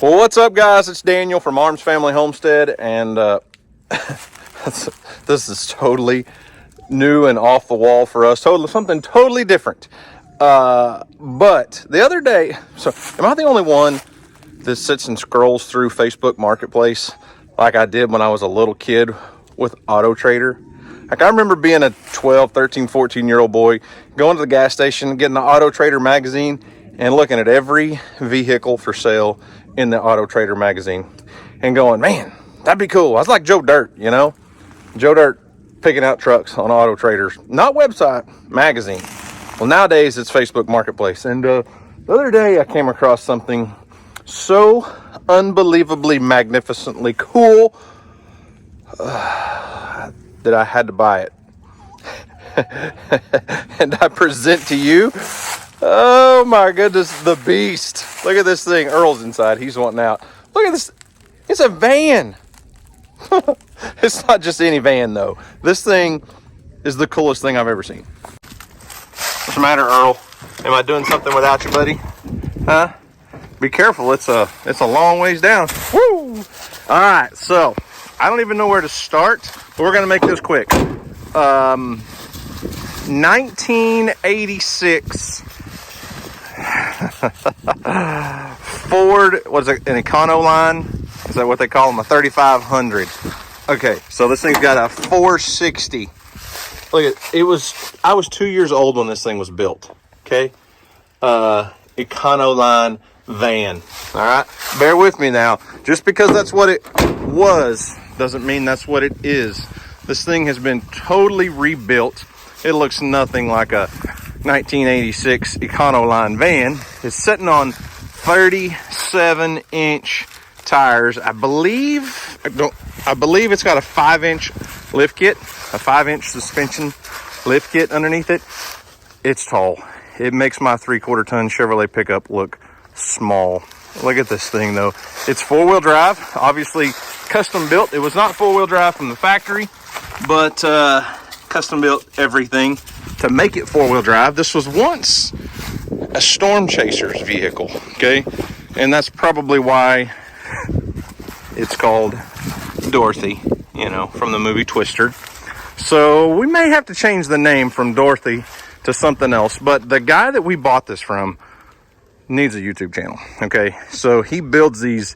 Well, what's up, guys? It's Daniel from Arms Family Homestead, and this is totally new and off the wall for us. Something totally different. But the other day, so am I the only one that sits and scrolls through Facebook Marketplace like I did when I was a little kid with Auto Trader? Like, I remember being a 12, 13, 14-year-old boy, going to the gas station, getting the Auto Trader magazine, and looking at every vehicle for sale in the Auto Trader magazine and going, man, that'd be cool. I was like Joe Dirt, you know? Joe Dirt picking out trucks on Auto Traders. Not website, magazine. Well, nowadays it's Facebook Marketplace. And the other day I came across something so unbelievably magnificently cool that I had to buy it. And I present to you, oh my goodness, the beast. Look at this thing. Earl's inside. He's wanting out. Look at this. It's a van. It's not just any van, though. This thing is the coolest thing I've ever seen. What's the matter, Earl? Am I doing something without you, buddy? Huh? Be careful. It's a long ways down. Woo! All right. So I don't even know where to start, but we're going to make this quick. 1986 Ford, what's it, an Econoline? Is that what they call them? A 3500. Okay, so this thing's got a 460. Look at it. I was 2 years old when this thing was built. Okay, Econoline van. All right, bear with me now. Just because that's what it was doesn't mean that's what it is. This thing has been totally rebuilt. It looks nothing like a 1986 Econoline van. It's sitting on 37-inch tires. I believe it's got a 5-inch lift kit, a 5-inch suspension lift kit underneath it. It's tall. It makes my 3/4 ton Chevrolet pickup look small. Look at this thing, though. It's 4-wheel drive, obviously custom built. It was not 4-wheel drive from the factory, but custom built everything to make it 4-wheel drive. This was once a storm chaser's vehicle, okay? And that's probably why it's called Dorothy, you know, from the movie Twister. So we may have to change the name from Dorothy to something else, but the guy that we bought this from needs a YouTube channel, okay? So he builds these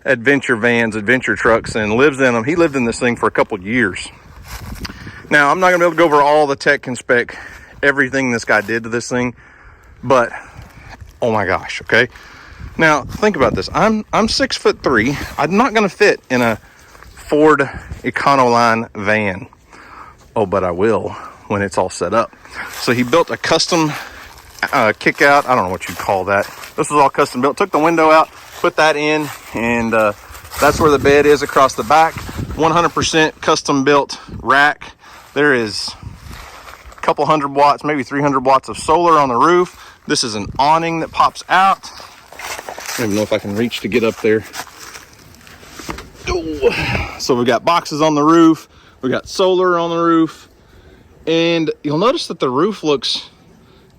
adventure vans, adventure trucks, and lives in them. He lived in this thing for a couple years. Now, I'm not going to be able to go over all the tech and spec, everything this guy did to this thing, but oh my gosh, okay? Now, think about this. I'm 6'3". I'm not going to fit in a Ford Econoline van. Oh, but I will when it's all set up. So he built a custom kick out. I don't know what you'd call that. This was all custom built. Took the window out, put that in, and that's where the bed is across the back. 100% custom built rack. There is a couple hundred watts, maybe 300 watts of solar on the roof. This is an awning that pops out. I don't even know if I can reach to get up there. Ooh. So we've got boxes on the roof. We got solar on the roof. And you'll notice that the roof looks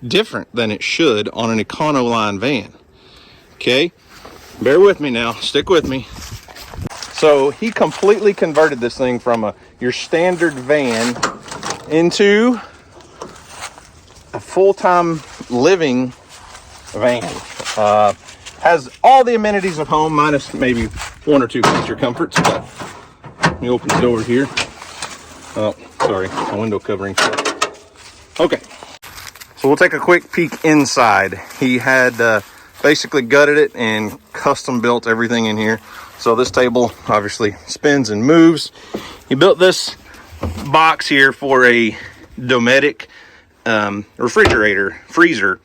different than it should on an Econoline van. Okay, bear with me now. Stick with me. So he completely converted this thing from your standard van into a full-time living van. Has all the amenities of home, minus maybe one or two creature comforts. But let me open the door here. Oh, sorry, my window covering. Okay, so we'll take a quick peek inside. He had basically gutted it and custom built everything in here. So this table obviously spins and moves. He built this box here for a Dometic refrigerator, freezer,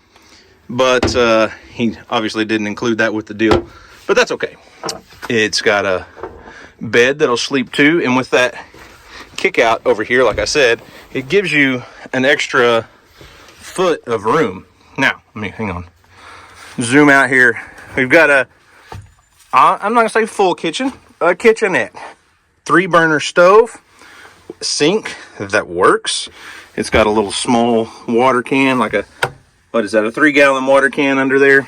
but he obviously didn't include that with the deal, but that's okay. It's got a bed that'll sleep to, and with that kick out over here, like I said, it gives you an extra foot of room. Now, let me, hang on, zoom out here. We've got a, I'm not gonna say full kitchen, a kitchenette, 3-burner stove, sink that works. It's got a little small water can, like a, what is that, a 3-gallon water can under there.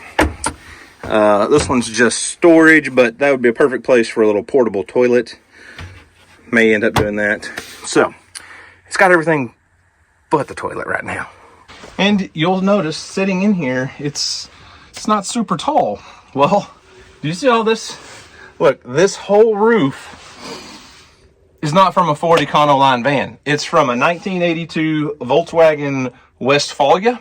This one's just storage, but that would be a perfect place for a little portable toilet. May end up doing that. So it's got everything but the toilet right now. And you'll notice sitting in here, it's not super tall. Well, do you see all this? Look, this whole roof is not from a Ford Econoline van. It's from a 1982 Volkswagen Westfalia.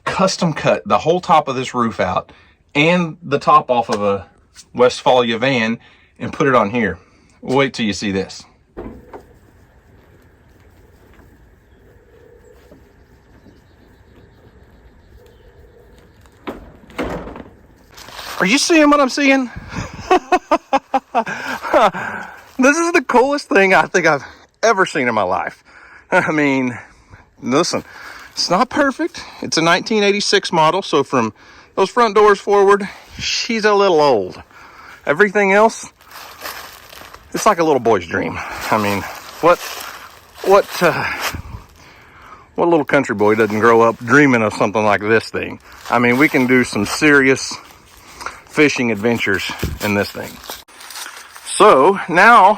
Custom cut the whole top of this roof out and the top off of a Westfalia van and put it on here. Wait till you see this. Are you seeing what I'm seeing? This is the coolest thing I think I've ever seen in my life. I mean, listen, it's not perfect. It's a 1986 model, so from those front doors forward, she's a little old. Everything else, it's like a little boy's dream. I mean, what little country boy doesn't grow up dreaming of something like this thing? I mean, we can do some serious fishing adventures in this thing. So now,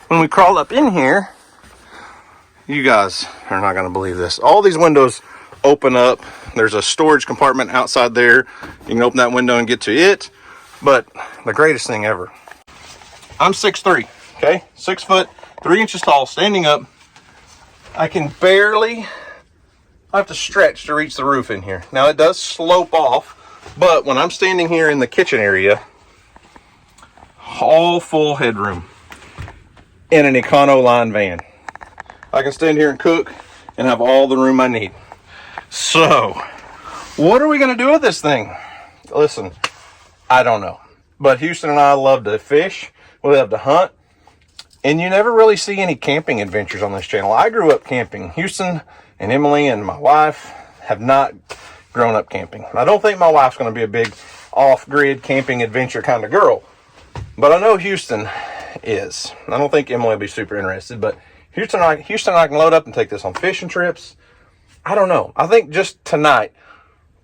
when we crawl up in here, you guys are not going to believe this. All these windows open up. There's a storage compartment outside there. You can open that window and get to it. But the greatest thing ever. I'm 6'3", okay? 6 foot, 3 inches tall, standing up. I can barely, I have to stretch to reach the roof in here. Now it does slope off, but when I'm standing here in the kitchen area, all full headroom in an Econoline van. I can stand here and cook and have all the room I need. So, what are we going to do with this thing? Listen, I don't know. But Houston and I love to fish. We love to hunt. And you never really see any camping adventures on this channel. I grew up camping. Houston and Emily and my wife have not grown up camping. I don't think my wife's going to be a big off-grid camping adventure kind of girl. But I know Houston is. I don't think Emily will be super interested, but Houston and I can load up and take this on fishing trips. I don't know. I think just tonight,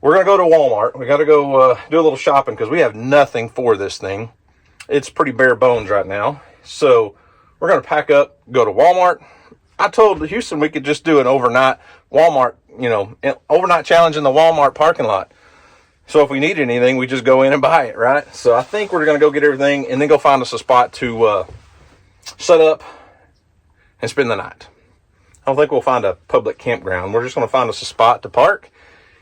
we're going to go to Walmart. We got to go do a little shopping because we have nothing for this thing. It's pretty bare bones right now. So we're going to pack up, go to Walmart. I told Houston we could just do an overnight Walmart, overnight challenge in the Walmart parking lot. So if we need anything, we just go in and buy it, right? So I think we're going to go get everything and then go find us a spot to set up and spend the night. I don't think we'll find a public campground. We're just going to find us a spot to park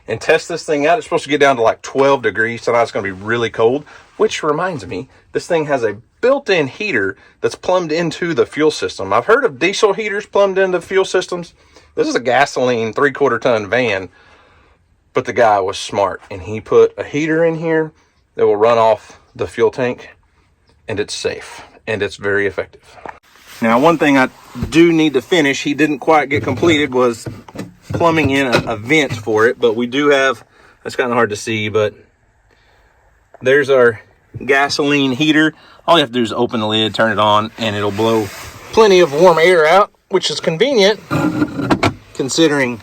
and test this thing out. It's supposed to get down to like 12 degrees. Tonight it's going to be really cold, which reminds me, this thing has a built-in heater that's plumbed into the fuel system. I've heard of diesel heaters plumbed into fuel systems. This is a gasoline 3/4 ton van. But the guy was smart, and he put a heater in here that will run off the fuel tank, and it's safe, and it's very effective. Now, one thing I do need to finish, he didn't quite get completed, was plumbing in a vent for it, but we do have, that's kind of hard to see, but there's our gasoline heater. All you have to do is open the lid, turn it on, and it'll blow plenty of warm air out, which is convenient, considering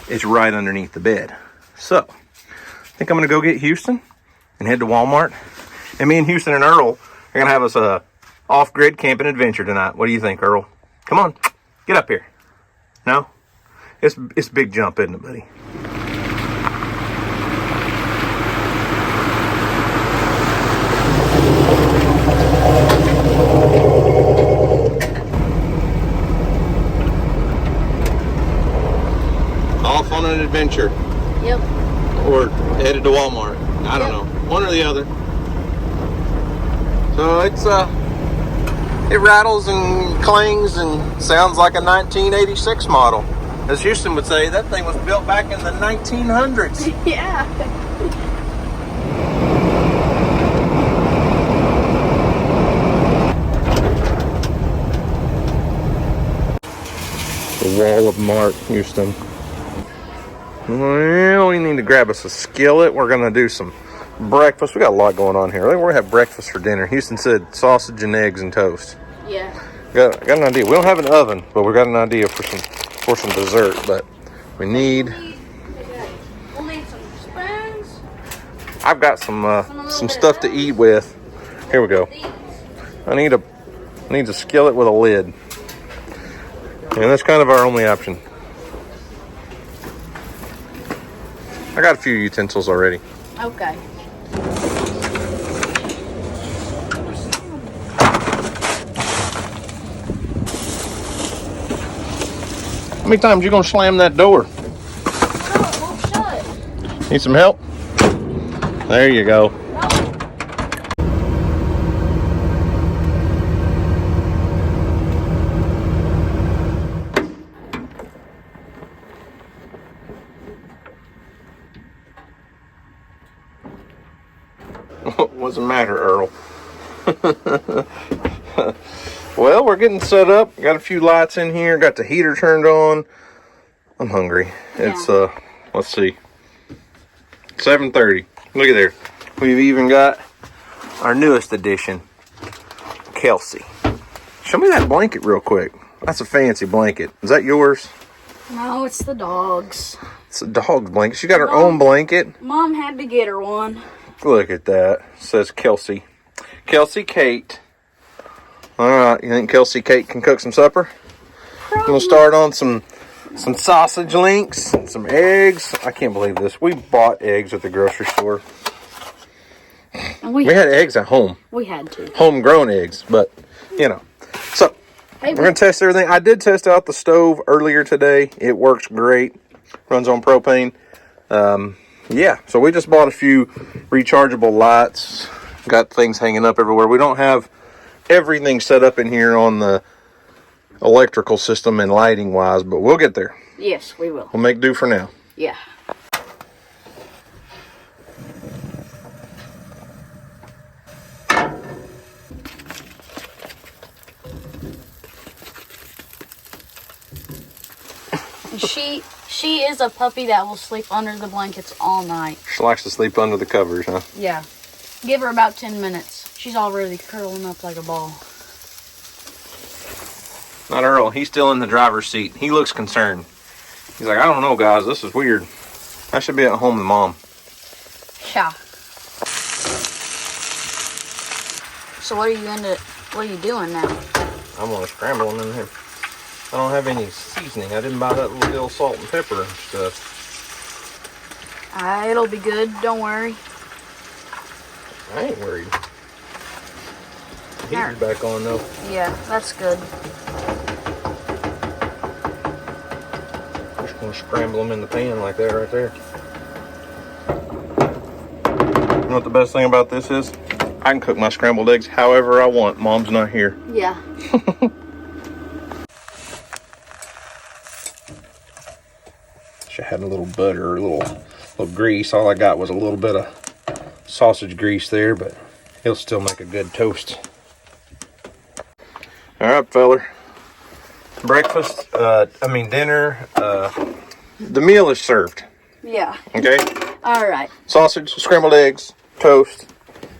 it's right underneath the bed. So, I think I'm going to go get Houston and head to Walmart. And me and Houston and Earl are going to have us a off-grid camping adventure tonight. What do you think, Earl? Come on, get up here. No? It's a big jump, isn't it, buddy? Off on an adventure. Yep. Or headed to Walmart. I don't know. One or the other. So it rattles and clangs and sounds like a 1986 model. As Houston would say, that thing was built back in the 1900s. Yeah. The wall of Mark, Houston. Well, we need to grab us a skillet. We're going to do some breakfast. We got a lot going on here. I think we're going to have breakfast for dinner. Houston said sausage and eggs and toast. Yeah. Got an idea. We don't have an oven, but we got an idea for some dessert. But we need. We'll need some spoons. I've got some stuff to eat with. Here we go. I need a skillet with a lid, and that's kind of our only option. I got a few utensils already. Okay. How many times you gonna slam that door? Oh, it won't shut. Need some help? There you go. What's the matter, Earl? Well, we're getting set up. Got a few lights in here. Got the heater turned on. I'm hungry. Yeah. It's let's see, 7:30. Look at there. We've even got our newest addition, Kelsey. Show me that blanket real quick. That's a fancy blanket. Is that yours? No, it's the dog's. It's a dog's blanket. She got her own blanket. Mom had to get her one. Look at that. It says Kelsey. Kelsey Kate. All right. You think Kelsey Kate can cook some supper? Probably. We'll start on some sausage links, some eggs. I can't believe this. We bought eggs at the grocery store. And we had eggs at home. We had to. Homegrown eggs, but, you know. So, we're going to test everything. I did test out the stove earlier today. It works great. Runs on propane. Yeah, so we just bought a few rechargeable lights. Got things hanging up everywhere. We don't have everything set up in here on the electrical system and lighting wise, but we'll get there. Yes, we will. We'll make do for now. Yeah. She is a puppy that will sleep under the blankets all night. She likes to sleep under the covers, huh? Yeah. Give her about 10 minutes. She's already curling up like a ball. Not Earl. He's still in the driver's seat. He looks concerned. He's like, I don't know, guys. This is weird. I should be at home with Mom. Yeah. So what are you doing now? I'm gonna scramble them in here. I don't have any seasoning. I didn't buy that little salt and pepper and stuff. It'll be good. Don't worry. I ain't worried. The heater's back on though. Yeah, that's good. Just gonna scramble them in the pan like that right there. You know what the best thing about this is? I can cook my scrambled eggs however I want. Mom's not here. Yeah. I had a little butter, a little grease. All I got was a little bit of sausage grease there, but it'll still make a good toast. All right, feller. Breakfast, dinner, the meal is served. Yeah. Okay? All right. Sausage, scrambled eggs, toast.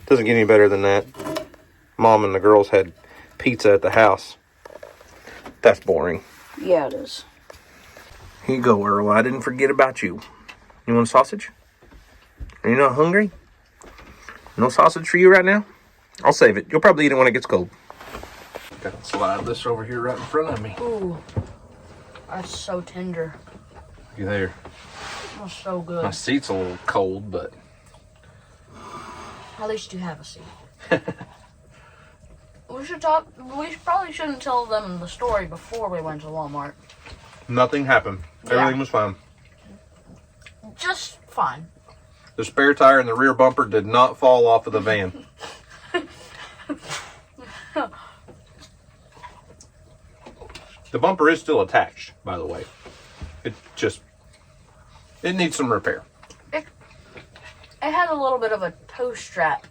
Doesn't get any better than that. Mom and the girls had pizza at the house. That's boring. Yeah, it is. Here you go, Earl. I didn't forget about you. You want a sausage? Are you not hungry? No sausage for you right now? I'll save it. You'll probably eat it when it gets cold. Gotta slide this over here right in front of me. Ooh. That's so tender. Look there. That's so good. My seat's a little cold, but... At least you have a seat. We probably shouldn't tell them the story before we went to Walmart. Nothing happened. Everything was fine. Just fine. The spare tire and the rear bumper did not fall off of the van. The bumper is still attached, by the way. It needs some repair. It has a little bit of a toe strap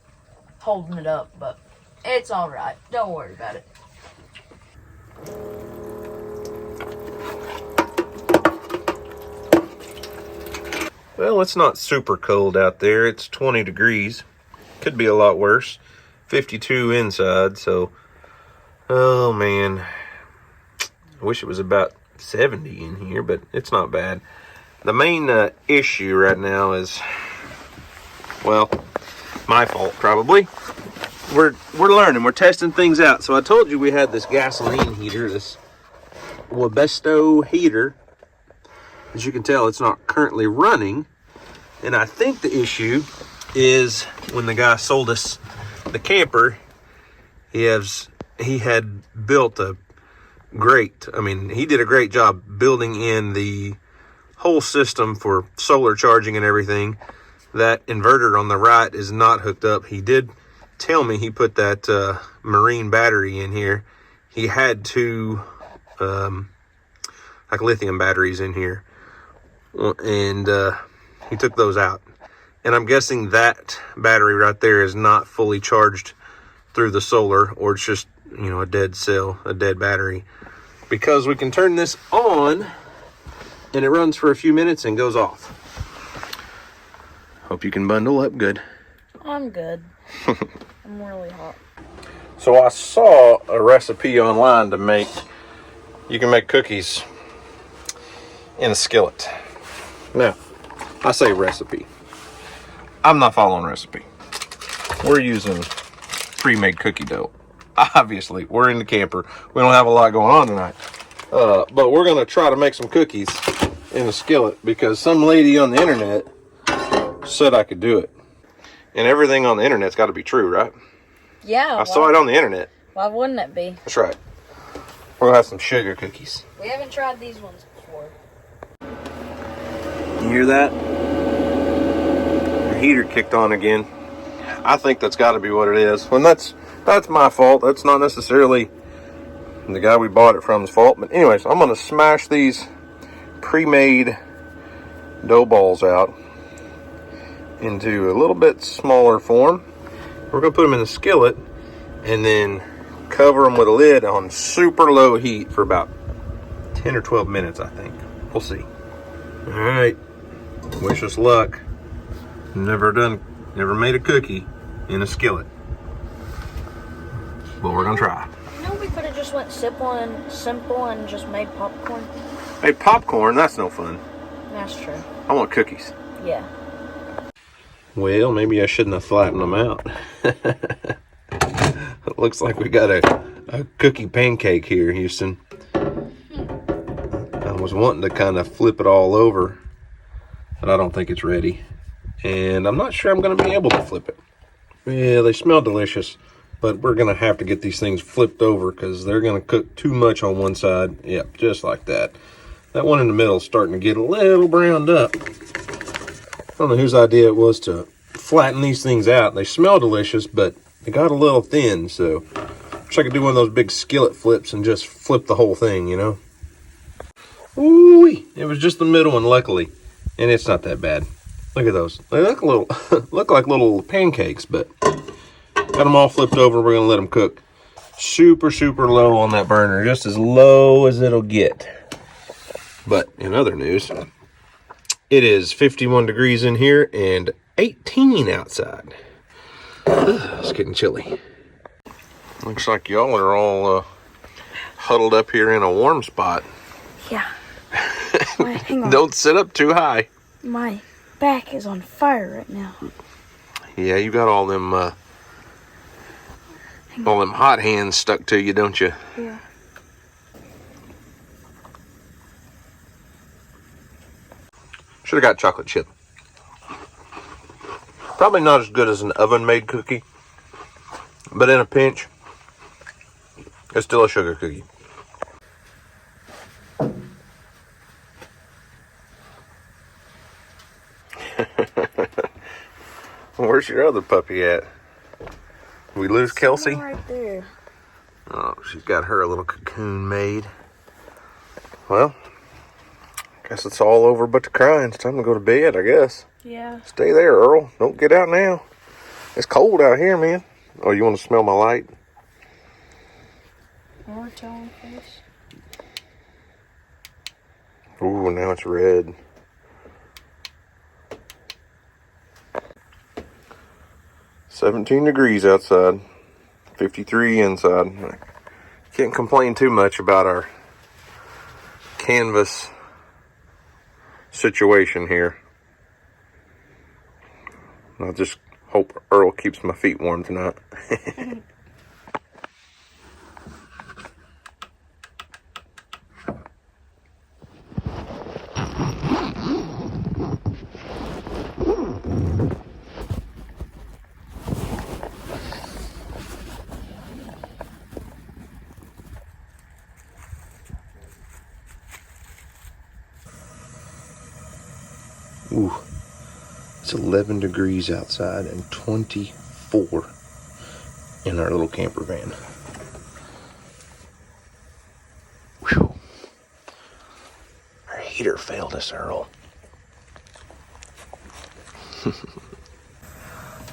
holding it up, but it's all right. Don't worry about it. Well, it's not super cold out there. It's 20 degrees. Could be a lot worse. 52 inside, so... Oh, man. I wish it was about 70 in here, but it's not bad. The main issue right now is... Well, my fault, probably. We're learning. We're testing things out. So I told you we had this gasoline heater, this Webesto heater. As you can tell, it's not currently running. And I think the issue is when the guy sold us the camper, he had built a great, he did a great job building in the whole system for solar charging and everything. That inverter on the right is not hooked up. He did tell me he put that marine battery in here. He had two like lithium batteries in here, and he took those out. And I'm guessing that battery right there is not fully charged through the solar, or it's just, a dead cell, a dead battery. Because we can turn this on and it runs for a few minutes and goes off. Hope you can bundle up good. I'm good. I'm really hot. So I saw a recipe online you can make cookies in a skillet. Now, I say recipe. I'm not following recipe. We're using pre-made cookie dough. Obviously, we're in the camper. We don't have a lot going on tonight. But we're going to try to make some cookies in a skillet because some lady on the internet said I could do it. And everything on the internet's got to be true, right? Yeah. I saw it on the internet. Why wouldn't it be? That's right. We're going to have some sugar cookies. We haven't tried these ones before. You hear that? The heater kicked on again. I think that's got to be what it is. When that's my fault. That's not necessarily the guy we bought it from's fault. But anyways, I'm going to smash these pre-made dough balls out into a little bit smaller form. We're going to put them in the skillet and then cover them with a lid on super low heat for about 10 or 12 minutes, I think. We'll see. All right. Wish us luck. Never made a cookie in a skillet. But we're going to try. We could have just went simple and just made popcorn. Hey, popcorn? That's no fun. That's true. I want cookies. Yeah. Well, maybe I shouldn't have flattened them out. It looks like we got a cookie pancake here, Houston. I was wanting to kind of flip it all over, but I don't think it's ready. And I'm not sure I'm going to be able to flip it. Yeah, they smell delicious, but we're going to have to get these things flipped over because they're going to cook too much on one side. Yep, just like that. That one in the middle is starting to get a little browned up. I don't know whose idea it was to flatten these things out. They smell delicious, but they got a little thin, so wish I could do one of those big skillet flips and just flip the whole thing, Ooh-wee. It was just the middle one, luckily, and it's not that bad. Look at those. They look look like little pancakes, but got them all flipped over. We're gonna let them cook super, super low on that burner, just as low as it'll get. But in other news, it is 51 degrees in here and 18 outside. It's getting chilly. Looks like y'all are all huddled up here in a warm spot. Yeah. Wait, hang on. Don't sit up too high. My back is on fire right now. Yeah, you got all them hot hands stuck to you, don't you? Yeah. Should have got chocolate chip. Probably not as good as an oven-made cookie, but in a pinch, it's still a sugar cookie. Where's your other puppy at? Did we lose Kelsey? Right there. Oh, she's got her a little cocoon made. Well, Guess it's all over but the crying. It's time to go to bed, I guess. Yeah. Stay there, Earl. Don't get out now. It's cold out here, man. Oh, you want to smell my light? More tone face. Ooh, now it's red. $17 outside, 53 inside. Can't complain too much about our canvas situation here. I'll just hope Earl keeps my feet warm tonight. Ooh, it's 11 degrees outside and 24 in our little camper van. Whew. Our heater failed us, Earl.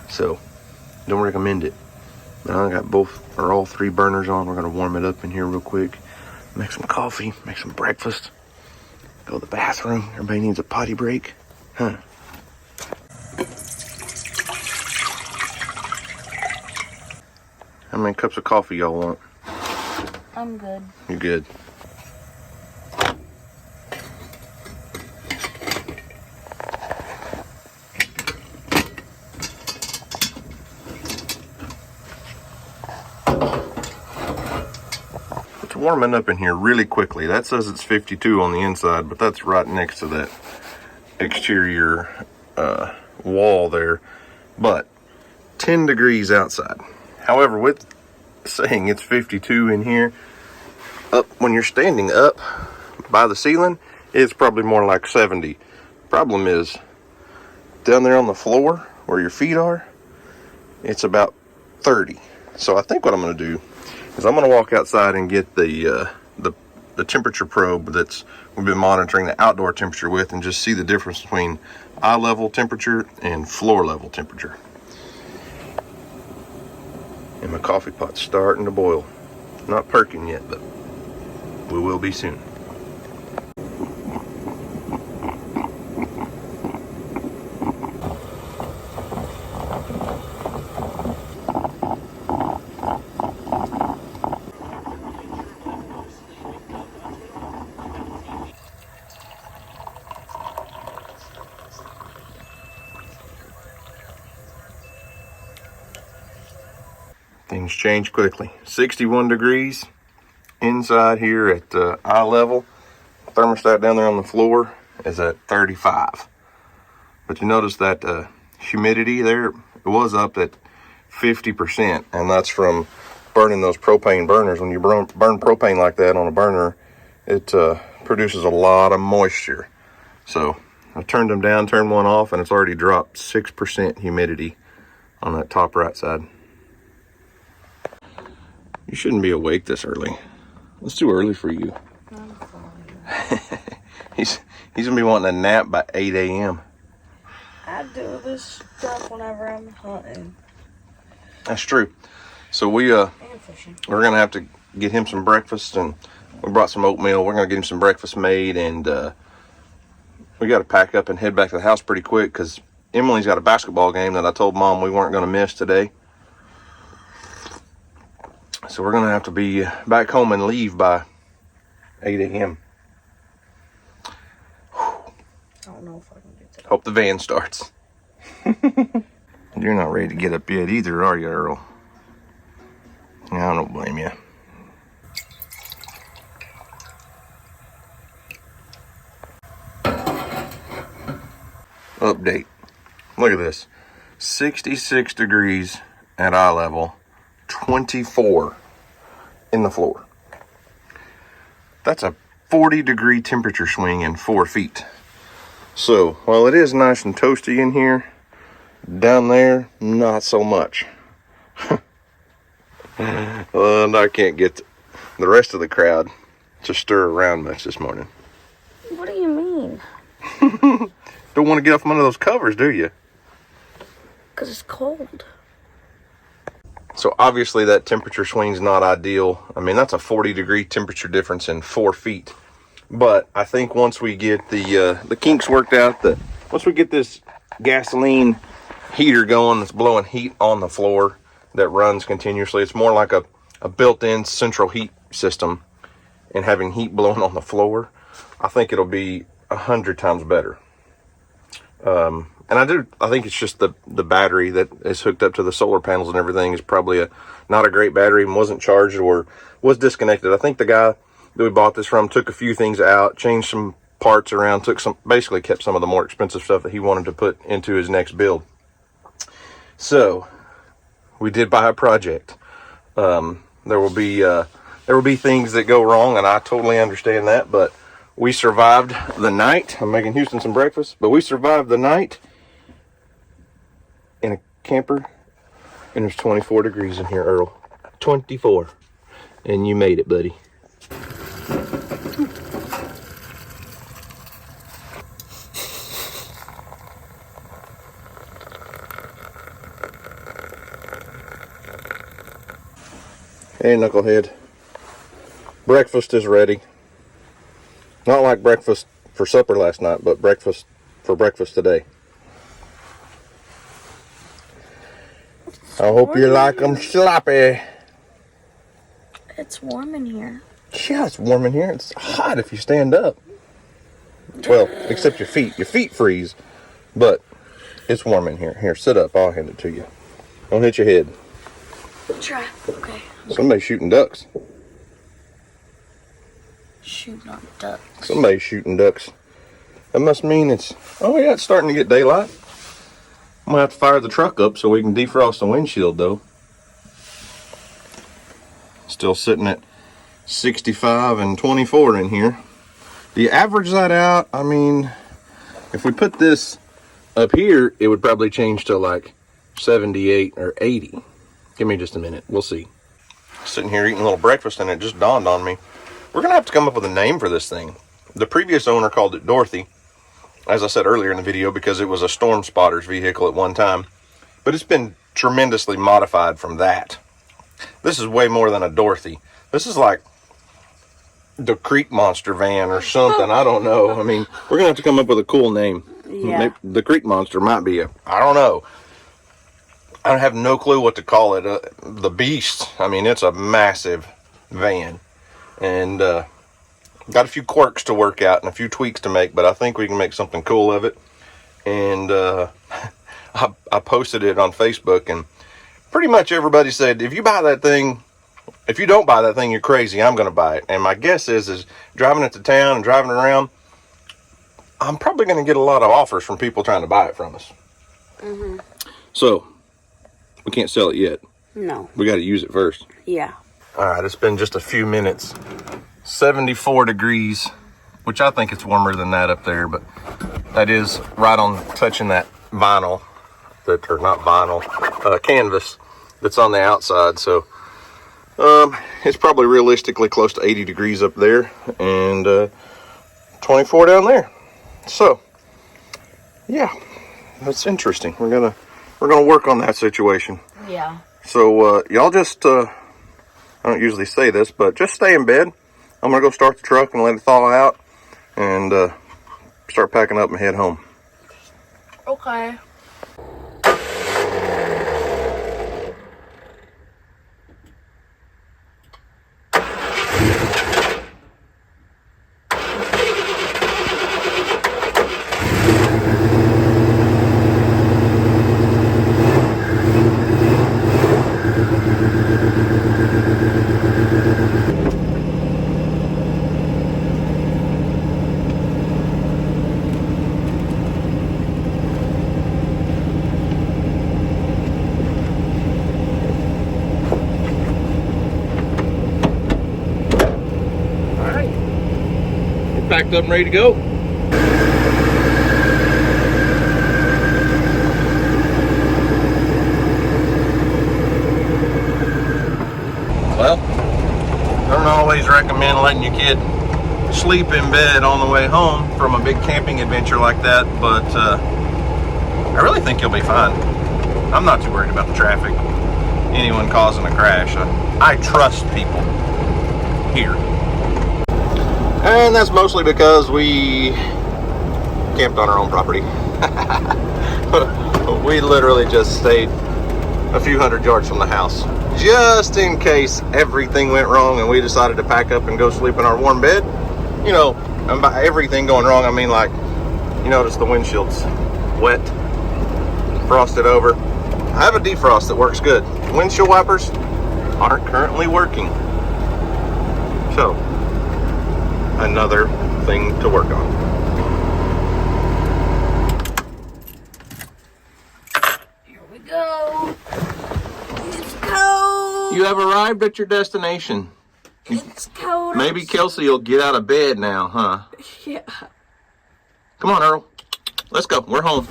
So, don't recommend it. Now I got both or all 3 burners on. We're gonna warm it up in here real quick. Make some coffee, make some breakfast. Go to the bathroom. Everybody needs a potty break. Huh. How many cups of coffee y'all want? I'm good. You're good. It's warming up in here really quickly. That says it's 52 on the inside, but that's right next to that exterior wall there. But 10 degrees outside. However, with saying it's 52 in here, up when you're standing up by the ceiling, it's probably more like 70. Problem is, down there on the floor where your feet are, it's about 30. So I think what I'm going to do is I'm going to walk outside and get the temperature probe that's we've been monitoring the outdoor temperature with, and just see the difference between eye level temperature and floor level temperature. And my coffee pot's starting to boil. Not perking yet, but we will be soon. Things change quickly. 61 degrees inside here at eye level. Thermostat down there on the floor is at 35. But you notice that humidity there, it was up at 50%, and that's from burning those propane burners. When you burn propane like that on a burner, it produces a lot of moisture. So I turned them down, turned one off, and it's already dropped 6% humidity on that top right side. You shouldn't be awake this early. It's too early for you. I'm fine. He's gonna be wanting a nap by 8 a.m. I do this stuff whenever I'm hunting. That's true. So we're gonna have to get him some breakfast, and we brought some oatmeal. We're gonna get him some breakfast made, and we got to pack up and head back to the house pretty quick because Emily's got a basketball game that I told Mom we weren't gonna miss today. So we're gonna have to be back home and leave by 8 a.m. I don't know if I can get to that. Hope the van starts. You're not ready to get up yet either, are you, Earl? Yeah, I don't blame you. Update. Look at this. 66 degrees at eye level. 24 in the floor. That's a 40-degree temperature swing in 4 feet. So while it is nice and toasty in here, down there, not so much. And I can't get the rest of the crowd to stir around much this morning. What do you mean? Don't want to get off from under those covers, do you? Because it's cold. So obviously that temperature swing's not ideal. I mean, that's a 40-degree temperature difference in 4 feet. But I think once we get the kinks worked out, once we get this gasoline heater going that's blowing heat on the floor that runs continuously, it's more like a built-in central heat system, and having heat blowing on the floor, I think it'll be 100 times better. And I think it's just the battery that is hooked up to the solar panels and everything is probably not a great battery and wasn't charged or was disconnected. I think the guy that we bought this from took a few things out, changed some parts around, basically kept some of the more expensive stuff that he wanted to put into his next build. So we did buy a project. There will be things that go wrong, and I totally understand that, but we survived the night. I'm making Houston some breakfast, but we survived the night in a camper, and there's 24 degrees in here, Earl. 24. And you made it, buddy. Hey, knucklehead. Breakfast is ready. Not like breakfast for supper last night, but breakfast for breakfast today. I hope you like them sloppy. It's warm in here. Yeah, it's warm in here. It's hot if you stand up. Well, except your feet. Your feet freeze, but it's warm in here. Here, sit up. I'll hand it to you. Don't hit your head. Try. Okay. Somebody's shooting ducks. Shooting on ducks. Somebody's shooting ducks. That must mean it's... Oh, yeah, it's starting to get daylight. I'm going to have to fire the truck up so we can defrost the windshield, though. Still sitting at 65 and 24 in here. Do you average that out? I mean, if we put this up here, it would probably change to like 78 or 80. Give me just a minute. We'll see. Sitting here eating a little breakfast, and it just dawned on me. We're going to have to come up with a name for this thing. The previous owner called it Dorothy, as I said earlier in the video, because it was a storm spotter's vehicle at one time. But it's been tremendously modified from that. This is way more than a Dorothy. This is like the Creek Monster van or something. I don't know. I mean, we're going to have to come up with a cool name. Yeah. Maybe the Creek Monster might be I don't know. I have no clue what to call it. The Beast. I mean, it's a massive van. And got a few quirks to work out and a few tweaks to make, but I think we can make something cool of it. And I posted it on Facebook, and pretty much everybody said, if you buy that thing, if you don't buy that thing, you're crazy. I'm going to buy it. And my guess is driving it to town and driving around, I'm probably going to get a lot of offers from people trying to buy it from us. Mm-hmm. So, we can't sell it yet. No. We got to use it first. Yeah. All right, it's been just a few minutes. 74 degrees, which I think it's warmer than that up there, but that is right on touching that vinyl, or not vinyl, canvas that's on the outside. So it's probably realistically close to 80 degrees up there and 24 down there. So yeah, that's interesting. We're gonna work on that situation. Yeah. So y'all just I don't usually say this, but just stay in bed. I'm going to go start the truck and let it thaw out and start packing up and head home. Okay. Packed up and ready to go. Well, I don't always recommend letting your kid sleep in bed on the way home from a big camping adventure like that, but I really think you'll be fine. I'm not too worried about the traffic, anyone causing a crash. I trust people here. And that's mostly because we camped on our own property. We literally just stayed a few hundred yards from the house, just in case everything went wrong and we decided to pack up and go sleep in our warm bed. You know, and by everything going wrong, I mean, like, you notice the windshield's wet, frosted over. I have a defrost that works good. Windshield wipers aren't currently working. So, another thing to work on. Here we go. It's cold. You have arrived at your destination. It's cold. Maybe Kelsey will get out of bed now, huh? Yeah. Come on, Earl. Let's go. We're home.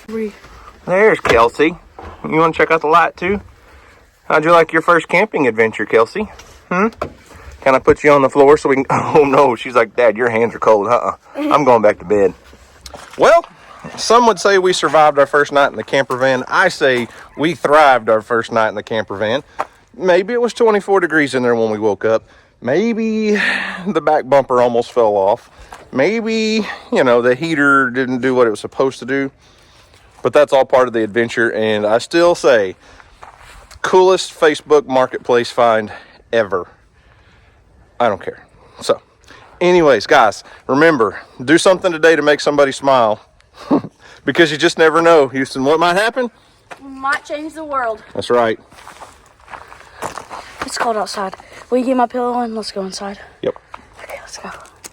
We There's Kelsey. You want to check out the light, too? How'd you like your first camping adventure, Kelsey? Can I put you on the floor so we can... Oh, no. She's like, Dad, your hands are cold. I'm going back to bed. Well, some would say we survived our first night in the camper van. I say we thrived our first night in the camper van. Maybe it was 24 degrees in there when we woke up. Maybe the back bumper almost fell off. Maybe, you know, the heater didn't do what it was supposed to do. But that's all part of the adventure. And I still say, coolest Facebook marketplace find ever. I don't care. So, anyways, guys, remember, do something today to make somebody smile. Because you just never know, Houston, what might happen? might change the world. That's right. It's cold outside. Will you get my pillow and let's go inside? Yep. Okay, let's go.